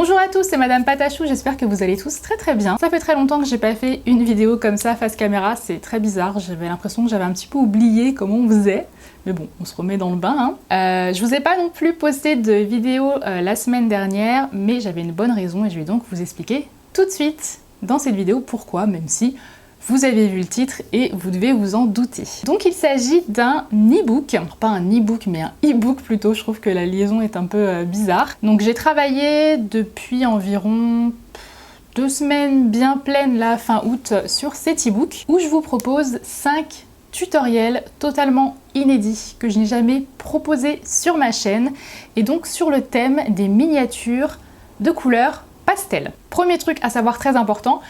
Bonjour à tous, c'est Madame Patachou, j'espère que vous allez tous très bien. Ça fait très longtemps que j'ai pas fait une vidéo comme ça face caméra, c'est très bizarre, j'avais l'impression que j'avais un petit peu oublié comment on faisait. Mais bon, on se remet dans le bain. Je vous ai pas non plus posté de vidéo la semaine dernière, mais j'avais une bonne raison et je vais donc vous expliquer tout de suite dans cette vidéo pourquoi, même si vous avez vu le titre et vous devez vous en douter. Donc il s'agit d'un e-book, pas un e-book mais un e-book plutôt, je trouve que la liaison est un peu bizarre. Donc j'ai travaillé depuis environ 2 semaines bien pleines là, fin août, sur cet e-book où je vous propose 5 tutoriels totalement inédits que je n'ai jamais proposé sur ma chaîne et donc sur le thème des miniatures de couleur pastel. Premier truc à savoir très important,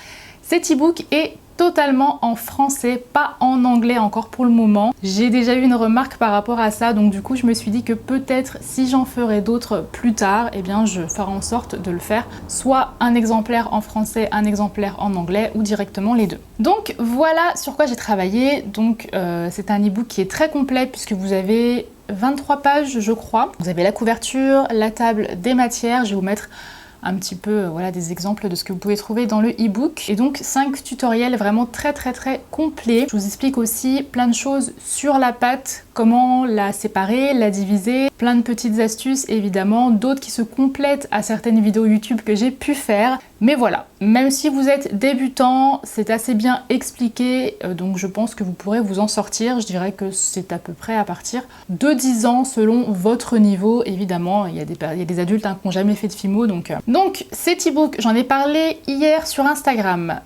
cet e-book est totalement en français, pas en anglais encore pour le moment. J'ai déjà eu une remarque par rapport à ça, donc du coup je me suis dit que peut-être si j'en ferai d'autres plus tard, eh bien je ferai en sorte de le faire soit un exemplaire en français, un exemplaire en anglais ou directement les deux. Donc voilà sur quoi j'ai travaillé. Donc c'est un e-book qui est très complet puisque vous avez 23 pages je crois. Vous avez la couverture, la table des matières, je vais vous mettre un petit peu voilà, des exemples de ce que vous pouvez trouver dans le e-book. Et donc 5 tutoriels vraiment très complets. Je vous explique aussi plein de choses sur la pâte, comment la séparer, la diviser, plein de petites astuces évidemment, d'autres qui se complètent à certaines vidéos YouTube que j'ai pu faire. Mais voilà, même si vous êtes débutant, c'est assez bien expliqué, donc je pense que vous pourrez vous en sortir. Je dirais que c'est à peu près à partir de 10 ans selon votre niveau. Évidemment, il y a des adultes qui n'ont jamais fait de Fimo, donc cet e-book, j'en ai parlé hier sur Instagram.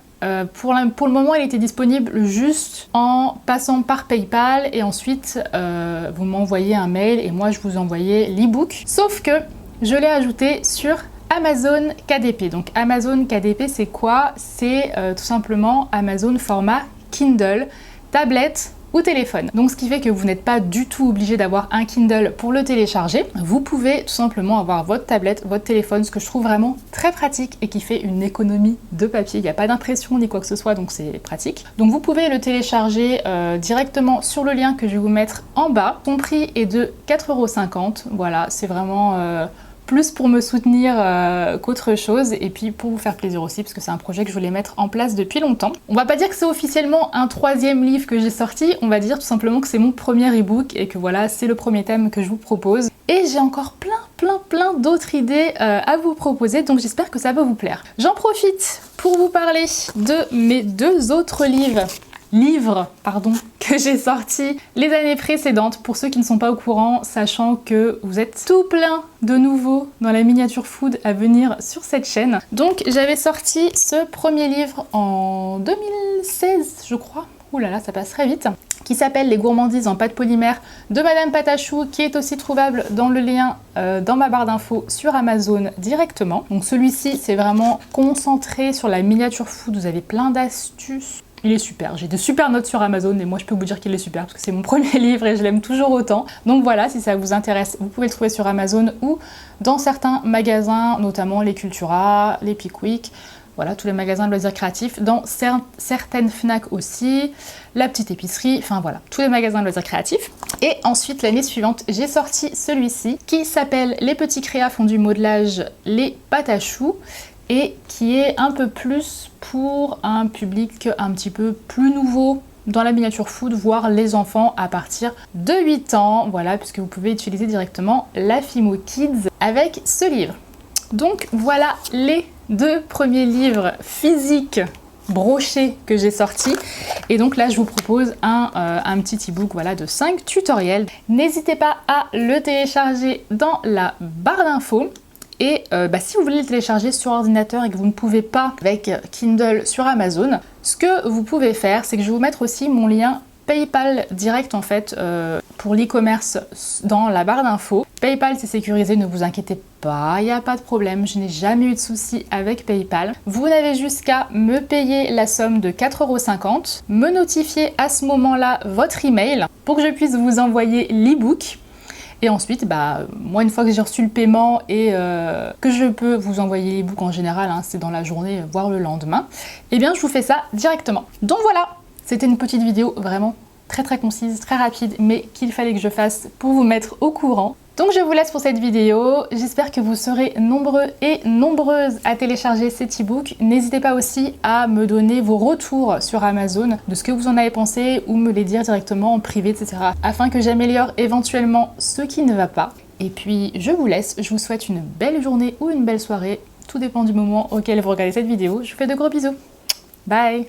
Pour le moment, il était disponible juste en passant par PayPal et ensuite vous m'envoyez un mail et moi je vous envoyais l'e-book. Sauf que je l'ai ajouté sur Amazon KDP. Donc Amazon KDP c'est quoi? C'est tout simplement Amazon format Kindle, tablette ou téléphone. Donc ce qui fait que vous n'êtes pas du tout obligé d'avoir un Kindle pour le télécharger. Vous pouvez tout simplement avoir votre tablette, votre téléphone, ce que je trouve vraiment très pratique et qui fait une économie de papier. Il n'y a pas d'impression ni quoi que ce soit, donc c'est pratique. Donc vous pouvez le télécharger directement sur le lien que je vais vous mettre en bas. Son prix est de 4,50 €. Voilà, c'est vraiment plus pour me soutenir qu'autre chose et puis pour vous faire plaisir aussi parce que c'est un projet que je voulais mettre en place depuis longtemps. On va pas dire que c'est officiellement un 3e livre que j'ai sorti, on va dire tout simplement que c'est mon premier e-book et que voilà, c'est le premier thème que je vous propose. Et j'ai encore plein d'autres idées à vous proposer, donc j'espère que ça va vous plaire. J'en profite pour vous parler de mes 2 autres livres que j'ai sortis les années précédentes, pour ceux qui ne sont pas au courant, sachant que vous êtes tout plein de nouveaux dans la miniature food à venir sur cette chaîne. Donc j'avais sorti ce premier livre en 2016 je crois, ouh là là ça passe très vite, qui s'appelle Les gourmandises en pâte polymère de Madame Patachou, qui est aussi trouvable dans le lien dans ma barre d'infos sur Amazon directement. Donc celui-ci c'est vraiment concentré sur la miniature food, vous avez plein d'astuces. Il est super, j'ai de super notes sur Amazon et moi je peux vous dire qu'il est super parce que c'est mon premier livre et je l'aime toujours autant. Donc voilà, si ça vous intéresse, vous pouvez le trouver sur Amazon ou dans certains magasins, notamment les Cultura, les Pickwick, voilà, tous les magasins de loisirs créatifs, dans certaines Fnac aussi, la petite épicerie, enfin voilà, tous les magasins de loisirs créatifs. Et ensuite, l'année suivante, j'ai sorti celui-ci qui s'appelle Les petits créas font du modelage, les Patachou, et qui est un peu plus pour un public un petit peu plus nouveau dans la miniature food, voire les enfants à partir de 8 ans, voilà, puisque vous pouvez utiliser directement la Fimo Kids avec ce livre. Donc voilà les 2 premiers livres physiques brochés que j'ai sortis, et donc là je vous propose un petit e-book voilà, de 5 tutoriels. N'hésitez pas à le télécharger dans la barre d'infos. Et si vous voulez le télécharger sur ordinateur et que vous ne pouvez pas avec Kindle sur Amazon, ce que vous pouvez faire, c'est que je vais vous mettre aussi mon lien PayPal direct en fait pour l'e-commerce dans la barre d'infos. PayPal c'est sécurisé, ne vous inquiétez pas, il n'y a pas de problème, je n'ai jamais eu de soucis avec PayPal. Vous n'avez juste qu'à me payer la somme de 4,50 €, me notifier à ce moment-là votre email pour que je puisse vous envoyer l'e-book. Et ensuite, moi une fois que j'ai reçu le paiement et que je peux vous envoyer l'e-book en général, hein, c'est dans la journée, voire le lendemain, eh bien je vous fais ça directement. Donc voilà, c'était une petite vidéo vraiment très concise, très rapide, mais qu'il fallait que je fasse pour vous mettre au courant. Donc je vous laisse pour cette vidéo, j'espère que vous serez nombreux et nombreuses à télécharger cet e-book. N'hésitez pas aussi à me donner vos retours sur Amazon, de ce que vous en avez pensé ou me les dire directement en privé, etc. afin que j'améliore éventuellement ce qui ne va pas. Et puis je vous laisse, je vous souhaite une belle journée ou une belle soirée, tout dépend du moment auquel vous regardez cette vidéo. Je vous fais de gros bisous. Bye!